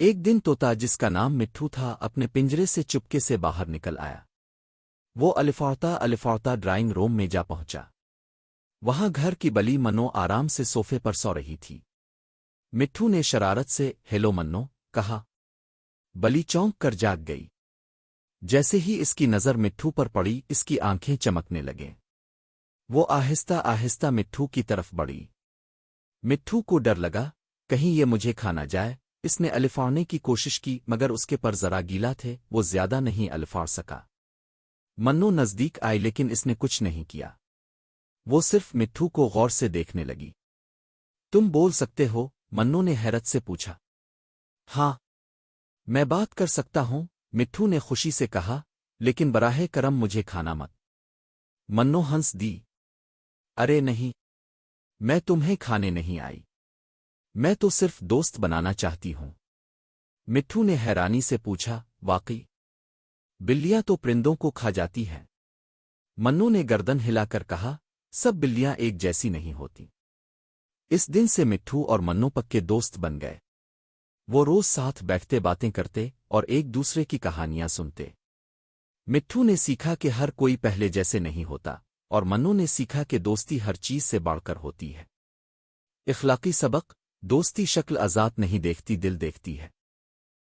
ایک دن طوطا جس کا نام مٹھو تھا اپنے پنجرے سے چپکے سے باہر نکل آیا۔ وہ الفاطا ڈرائنگ روم میں جا پہنچا۔ وہاں گھر کی بلی منو آرام سے صوفے پر سو رہی تھی۔ مٹھو نے شرارت سے ہیلو منو کہا۔ بلی چونک کر جاگ گئی۔ جیسے ہی اس کی نظر مٹھو پر پڑی اس کی آنکھیں چمکنے لگیں۔ وہ آہستہ آہستہ مٹھو کی طرف بڑھی۔ مٹھو کو ڈر لگا کہیں یہ مجھے کھا نہ جائے۔ اس نے الفاڑنے کی کوشش کی مگر اس کے پر ذرا گیلا تھے، وہ زیادہ نہیں الفاڑ سکا۔ منو نزدیک آئی لیکن اس نے کچھ نہیں کیا۔ وہ صرف مٹھو کو غور سے دیکھنے لگی۔ تم بول سکتے ہو؟ منو نے حیرت سے پوچھا۔ ہاں، میں بات کر سکتا ہوں، مٹھو نے خوشی سے کہا، لیکن براہ کرم مجھے کھانا مت۔ منو ہنس دی۔ ارے نہیں، میں تمہیں کھانے نہیں آئی، میں تو صرف دوست بنانا چاہتی ہوں۔ مٹھو نے حیرانی سے پوچھا، واقعی؟ بلیاں تو پرندوں کو کھا جاتی ہیں۔ منو نے گردن ہلا کر کہا، سب بلیاں ایک جیسی نہیں ہوتی۔ اس دن سے مٹھو اور منو پکے دوست بن گئے۔ وہ روز ساتھ بیٹھتے باتیں کرتے اور ایک دوسرے کی کہانیاں سنتے۔ مٹھو نے سیکھا کہ ہر کوئی پہلے جیسے نہیں ہوتا، اور منو نے سیکھا کہ دوستی ہر چیز سے بڑھ کر ہوتی ہے۔ اخلاقی سبق: دوستی شکل ذات نہیں دیکھتی، دل دیکھتی ہے۔